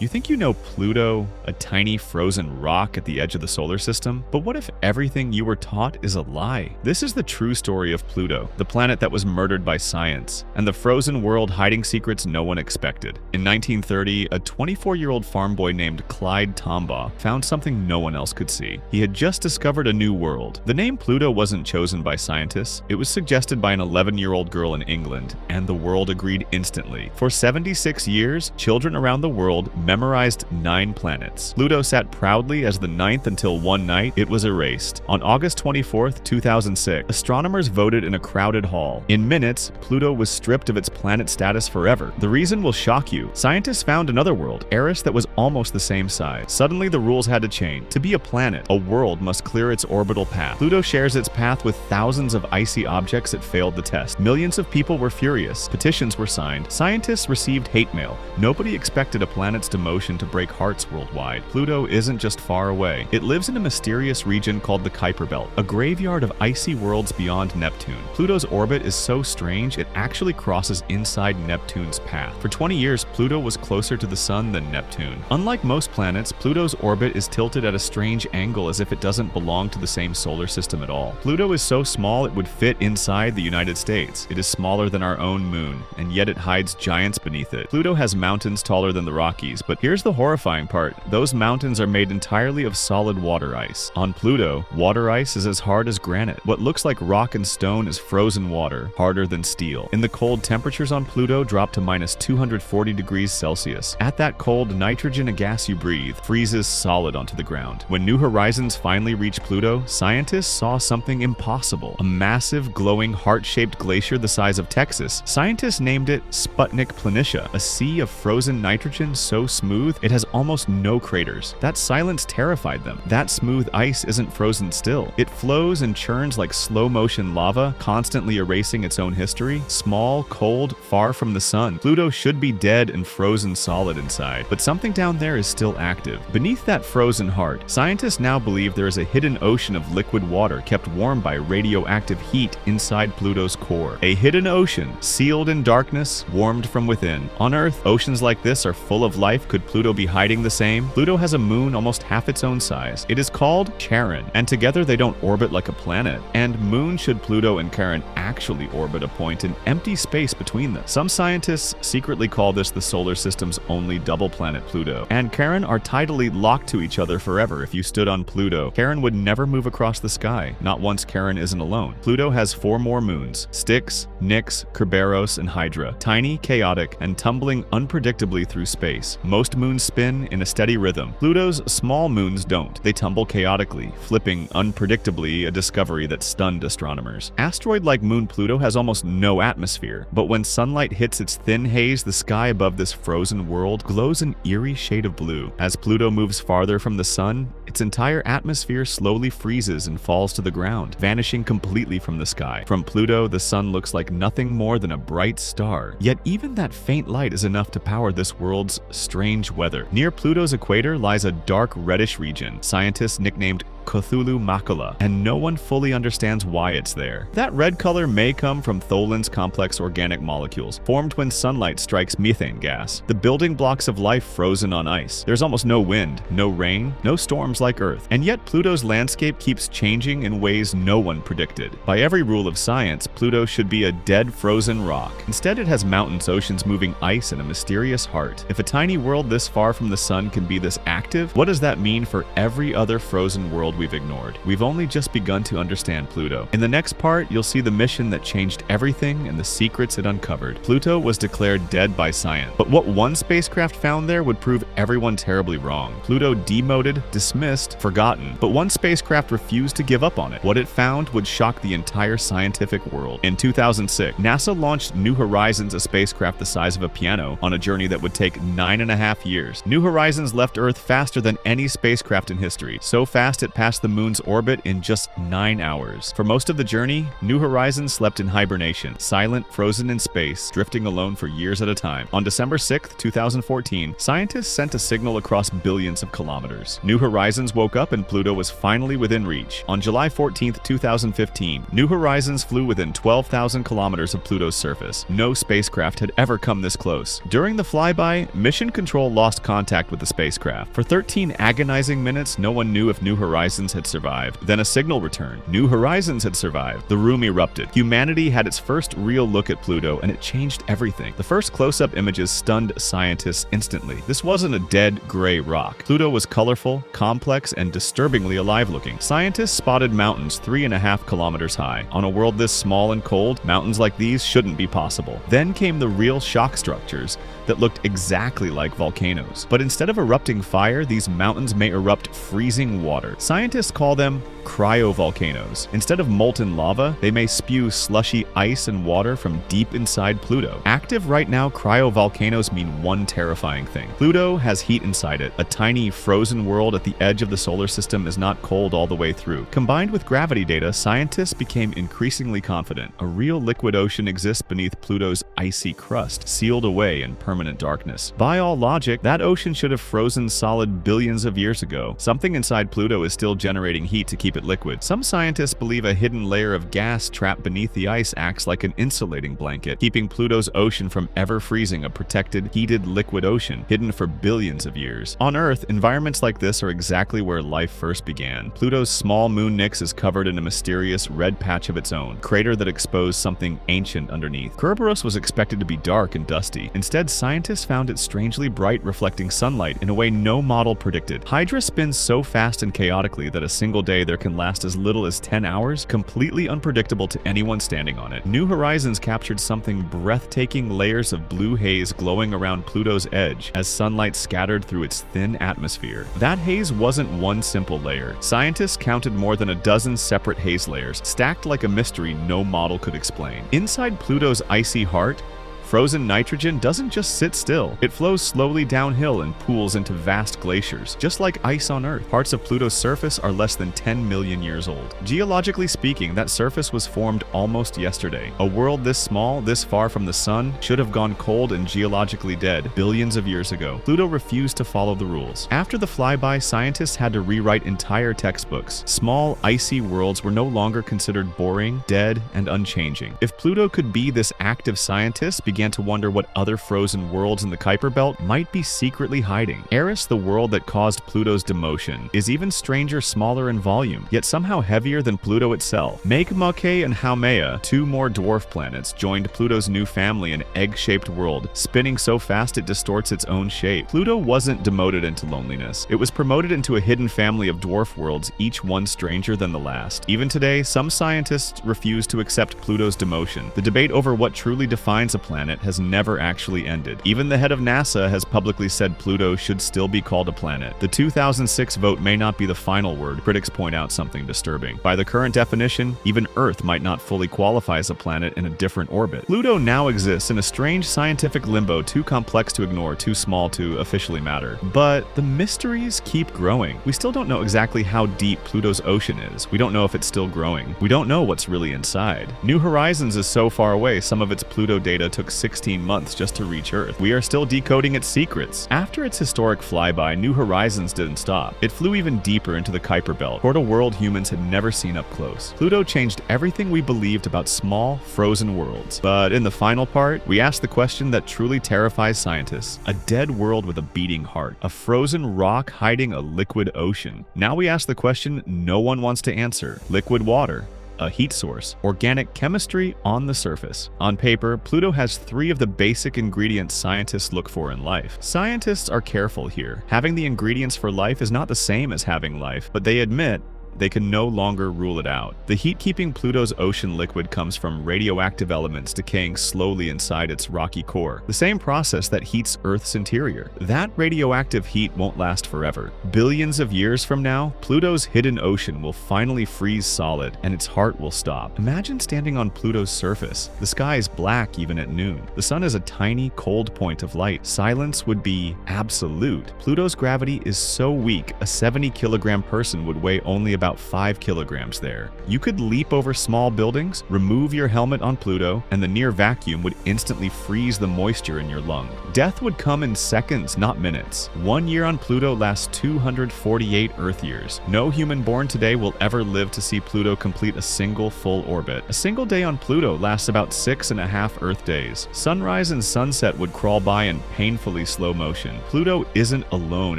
You think you know Pluto, a tiny frozen rock at the edge of the solar system? But what if everything you were taught is a lie? This is the true story of Pluto, the planet that was murdered by science, and the frozen world hiding secrets no one expected. In 1930, a 24-year-old farm boy named Clyde Tombaugh found something no one else could see. He had just discovered a new world. The name Pluto wasn't chosen by scientists. It was suggested by an 11-year-old girl in England, and the world agreed instantly. For 76 years, children around the world memorized 9 planets. Pluto sat proudly as the 9th until one night it was erased. On August 24, 2006, astronomers voted in a crowded hall. In minutes, Pluto was stripped of its planet status forever. The reason will shock you. Scientists found another world, Eris, that was almost the same size. Suddenly, the rules had to change. To be a planet, a world must clear its orbital path. Pluto shares its path with thousands of icy objects that failed the test. Millions of people were furious. Petitions were signed. Scientists received hate mail. Nobody expected a planet's demotion to break hearts worldwide. Pluto isn't just far away. It lives in a mysterious region called the Kuiper Belt, a graveyard of icy worlds beyond Neptune. Pluto's orbit is so strange it actually crosses inside Neptune's path. For 20 years, Pluto was closer to the Sun than Neptune. Unlike most planets, Pluto's orbit is tilted at a strange angle as if it doesn't belong to the same solar system at all. Pluto is so small it would fit inside the United States. It is smaller than our own moon, and yet it hides giants beneath it. Pluto has mountains taller than the Rockies, but here's the horrifying part. Those mountains are made entirely of solid water ice. On Pluto, water ice is as hard as granite. What looks like rock and stone is frozen water, harder than steel. In the cold, temperatures on Pluto drop to minus 240 degrees Celsius. At that cold, nitrogen, a gas you breathe, freezes solid onto the ground. When New Horizons finally reached Pluto, scientists saw something impossible. A massive, glowing, heart-shaped glacier the size of Texas. Scientists named it Sputnik Planitia, a sea of frozen nitrogen so smooth it has almost no craters. That silence terrified them. That smooth ice isn't frozen still. It flows and churns like slow-motion lava, constantly erasing its own history. Small, cold, far from the sun. Pluto should be dead and frozen solid inside, but something down there is still active. Beneath that frozen heart, scientists now believe there is a hidden ocean of liquid water kept warm by radioactive heat inside Pluto's core. A hidden ocean, sealed in darkness, warmed from within. On Earth, oceans like this are full of life. Could Pluto be hiding the same? Pluto has a moon almost half its own size. It is called Charon, and together they don't orbit like a planet. And moon should Pluto and Charon actually orbit a point in empty space between them. Some scientists secretly call this the solar system's only double planet, Pluto. And Charon are tidally locked to each other forever. If you stood on Pluto, Charon would never move across the sky, not once Charon isn't alone. Pluto has 4 more moons: Styx, Nix, Kerberos, and Hydra. Tiny, chaotic, and tumbling unpredictably through space. Most moons spin in a steady rhythm. Pluto's small moons don't. They tumble chaotically, flipping unpredictably, a discovery that stunned astronomers. Asteroid-like moon Pluto has almost no atmosphere, but when sunlight hits its thin haze, the sky above this frozen world glows an eerie shade of blue. As Pluto moves farther from the sun, its entire atmosphere slowly freezes and falls to the ground, vanishing completely from the sky. From Pluto, the sun looks like nothing more than a bright star. Yet even that faint light is enough to power this world's strange weather. Near Pluto's equator lies a dark reddish region, scientists nicknamed Cthulhu Macula, and no one fully understands why it's there. That red color may come from Tholen's complex organic molecules, formed when sunlight strikes methane gas, the building blocks of life frozen on ice. There's almost no wind, no rain, no storms like Earth, and yet Pluto's landscape keeps changing in ways no one predicted. By every rule of science, Pluto should be a dead frozen rock. Instead, it has mountains, oceans, moving ice, and a mysterious heart. If a tiny world this far from the sun can be this active, what does that mean for every other frozen world we've ignored? We've only just begun to understand Pluto. In the next part, you'll see the mission that changed everything and the secrets it uncovered. Pluto was declared dead by science, but what one spacecraft found there would prove everyone terribly wrong. Pluto demoted, dismissed, forgotten, but one spacecraft refused to give up on it. What it found would shock the entire scientific world. In 2006, NASA launched New Horizons, a spacecraft the size of a piano, on a journey that would take 9.5 years. New Horizons left Earth faster than any spacecraft in history, so fast it passed past the moon's orbit in just 9 hours. For most of the journey, New Horizons slept in hibernation, silent, frozen in space, drifting alone for years at a time. On December 6, 2014, scientists sent a signal across billions of kilometers. New Horizons woke up and Pluto was finally within reach. On July 14, 2015, New Horizons flew within 12,000 kilometers of Pluto's surface. No spacecraft had ever come this close. During the flyby, Mission Control lost contact with the spacecraft. For 13 agonizing minutes, no one knew if New Horizons had survived. Then a signal returned. New Horizons had survived. The room erupted. Humanity had its first real look at Pluto, and it changed everything. The first close-up images stunned scientists instantly. This wasn't a dead, gray rock. Pluto was colorful, complex, and disturbingly alive-looking. Scientists spotted mountains 3.5 kilometers high. On a world this small and cold, mountains like these shouldn't be possible. Then came the real shock structures that looked exactly like volcanoes. But instead of erupting fire, these mountains may erupt freezing water. Scientists call them cryovolcanoes. Instead of molten lava, they may spew slushy ice and water from deep inside Pluto. Active right now, cryovolcanoes mean one terrifying thing. Pluto has heat inside it. A tiny frozen world at the edge of the solar system is not cold all the way through. Combined with gravity data, scientists became increasingly confident. A real liquid ocean exists beneath Pluto's icy crust, sealed away in permanent darkness. By all logic, that ocean should have frozen solid billions of years ago. Something inside Pluto is still generating heat to keep it liquid. Some scientists believe a hidden layer of gas trapped beneath the ice acts like an insulating blanket, keeping Pluto's ocean from ever freezing, a protected, heated liquid ocean hidden for billions of years. On Earth, environments like this are exactly where life first began. Pluto's small moon Nix is covered in a mysterious red patch of its own, crater that exposed something ancient underneath. Kerberos was expected to be dark and dusty. Instead, scientists found it strangely bright, reflecting sunlight in a way no model predicted. Hydra spins so fast and chaotically that a single day there can last as little as 10 hours, completely unpredictable to anyone standing on it. New Horizons captured something breathtaking, layers of blue haze glowing around Pluto's edge as sunlight scattered through its thin atmosphere. That haze wasn't one simple layer. Scientists counted more than a dozen separate haze layers, stacked like a mystery no model could explain. Inside Pluto's icy heart, frozen nitrogen doesn't just sit still. It flows slowly downhill and pools into vast glaciers, just like ice on Earth. Parts of Pluto's surface are less than 10 million years old. Geologically speaking, that surface was formed almost yesterday. A world this small, this far from the sun, should have gone cold and geologically dead billions of years ago. Pluto refused to follow the rules. After the flyby, scientists had to rewrite entire textbooks. Small, icy worlds were no longer considered boring, dead, and unchanging. If Pluto could be this active scientist, began to wonder what other frozen worlds in the Kuiper Belt might be secretly hiding. Eris, the world that caused Pluto's demotion, is even stranger, smaller in volume, yet somehow heavier than Pluto itself. Makemake and Haumea, two more dwarf planets, joined Pluto's new family, an egg-shaped world, spinning so fast it distorts its own shape. Pluto wasn't demoted into loneliness. It was promoted into a hidden family of dwarf worlds, each one stranger than the last. Even today, some scientists refuse to accept Pluto's demotion. The debate over what truly defines a planet has never actually ended. Even the head of NASA has publicly said Pluto should still be called a planet. The 2006 vote may not be the final word. Critics point out something disturbing. By the current definition, even Earth might not fully qualify as a planet in a different orbit. Pluto now exists in a strange scientific limbo, too complex to ignore, too small to officially matter. But the mysteries keep growing. We still don't know exactly how deep Pluto's ocean is. We don't know if it's still growing. We don't know what's really inside. New Horizons is so far away, some of its Pluto data took 16 months just to reach Earth. We are still decoding its secrets. After its historic flyby, New Horizons didn't stop. It flew even deeper into the Kuiper Belt, toward a world humans had never seen up close. Pluto changed everything we believed about small, frozen worlds. But in the final part, we asked the question that truly terrifies scientists. A dead world with a beating heart. A frozen rock hiding a liquid ocean. Now we ask the question no one wants to answer. Liquid water. A heat source, organic chemistry on the surface. On paper, Pluto has 3 of the basic ingredients scientists look for in life. Scientists are careful here. Having the ingredients for life is not the same as having life, but they admit they can no longer rule it out. The heat keeping Pluto's ocean liquid comes from radioactive elements decaying slowly inside its rocky core, the same process that heats Earth's interior. That radioactive heat won't last forever. Billions of years from now, Pluto's hidden ocean will finally freeze solid and its heart will stop. Imagine standing on Pluto's surface. The sky is black even at noon. The sun is a tiny, cold point of light. Silence would be absolute. Pluto's gravity is so weak, a 70-kilogram person would weigh only about about 5 kilograms there. You could leap over small buildings, remove your helmet on Pluto, and the near vacuum would instantly freeze the moisture in your lung. Death would come in seconds, not minutes. 1 year on Pluto lasts 248 Earth years. No human born today will ever live to see Pluto complete a single full orbit. A single day on Pluto lasts about 6.5 Earth days. Sunrise and sunset would crawl by in painfully slow motion. Pluto isn't alone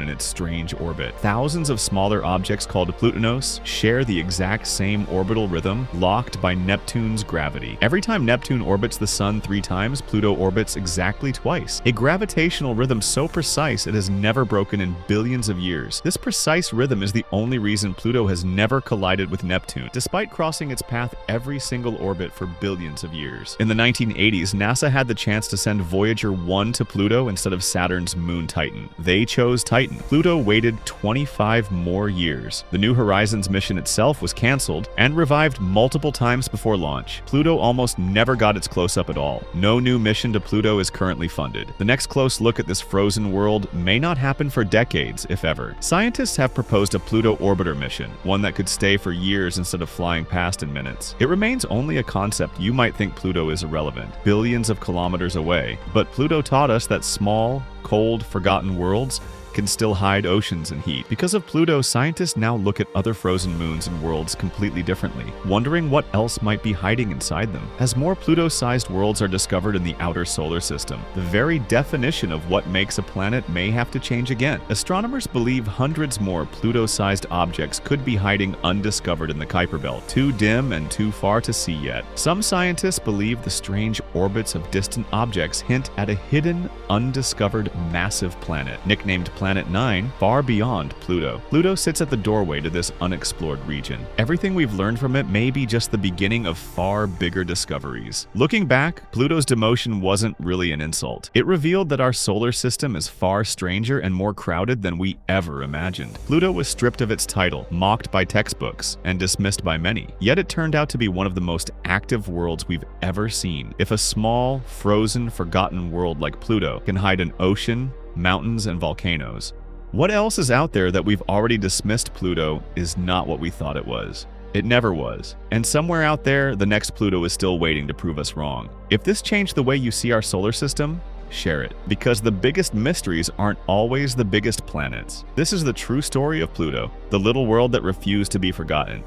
in its strange orbit. Thousands of smaller objects called Plutonos share the exact same orbital rhythm, locked by Neptune's gravity. Every time Neptune orbits the Sun 3 times, Pluto orbits exactly twice. A gravitational rhythm so precise it has never broken in billions of years. This precise rhythm is the only reason Pluto has never collided with Neptune, despite crossing its path every single orbit for billions of years. In the 1980s, NASA had the chance to send Voyager 1 to Pluto instead of Saturn's moon Titan. They chose Titan. Pluto waited 25 more years. The New Horizons mission itself was canceled and revived multiple times before launch. Pluto almost never got its close-up at all. No new mission to Pluto is currently funded. The next close look at this frozen world may not happen for decades, if ever. Scientists have proposed a Pluto orbiter mission, one that could stay for years instead of flying past in minutes. It remains only a concept. You might think Pluto is irrelevant, billions of kilometers away, but Pluto taught us that small, cold, forgotten worlds can still hide oceans and heat. Because of Pluto, scientists now look at other frozen moons and worlds completely differently, wondering what else might be hiding inside them. As more Pluto-sized worlds are discovered in the outer solar system, the very definition of what makes a planet may have to change again. Astronomers believe hundreds more Pluto-sized objects could be hiding undiscovered in the Kuiper Belt, too dim and too far to see yet. Some scientists believe the strange orbits of distant objects hint at a hidden, undiscovered massive planet, nicknamed Planet 9, far beyond Pluto. Pluto sits at the doorway to this unexplored region. Everything we've learned from it may be just the beginning of far bigger discoveries. Looking back, Pluto's demotion wasn't really an insult. It revealed that our solar system is far stranger and more crowded than we ever imagined. Pluto was stripped of its title, mocked by textbooks, and dismissed by many. Yet it turned out to be one of the most active worlds we've ever seen. If a small, frozen, forgotten world like Pluto can hide an ocean, mountains, and volcanoes, what else is out there that we've already dismissed? Pluto is not what we thought it was. It never was. And somewhere out there, the next Pluto is still waiting to prove us wrong. If this changed the way you see our solar system, share it. Because the biggest mysteries aren't always the biggest planets. This is the true story of Pluto, the little world that refused to be forgotten.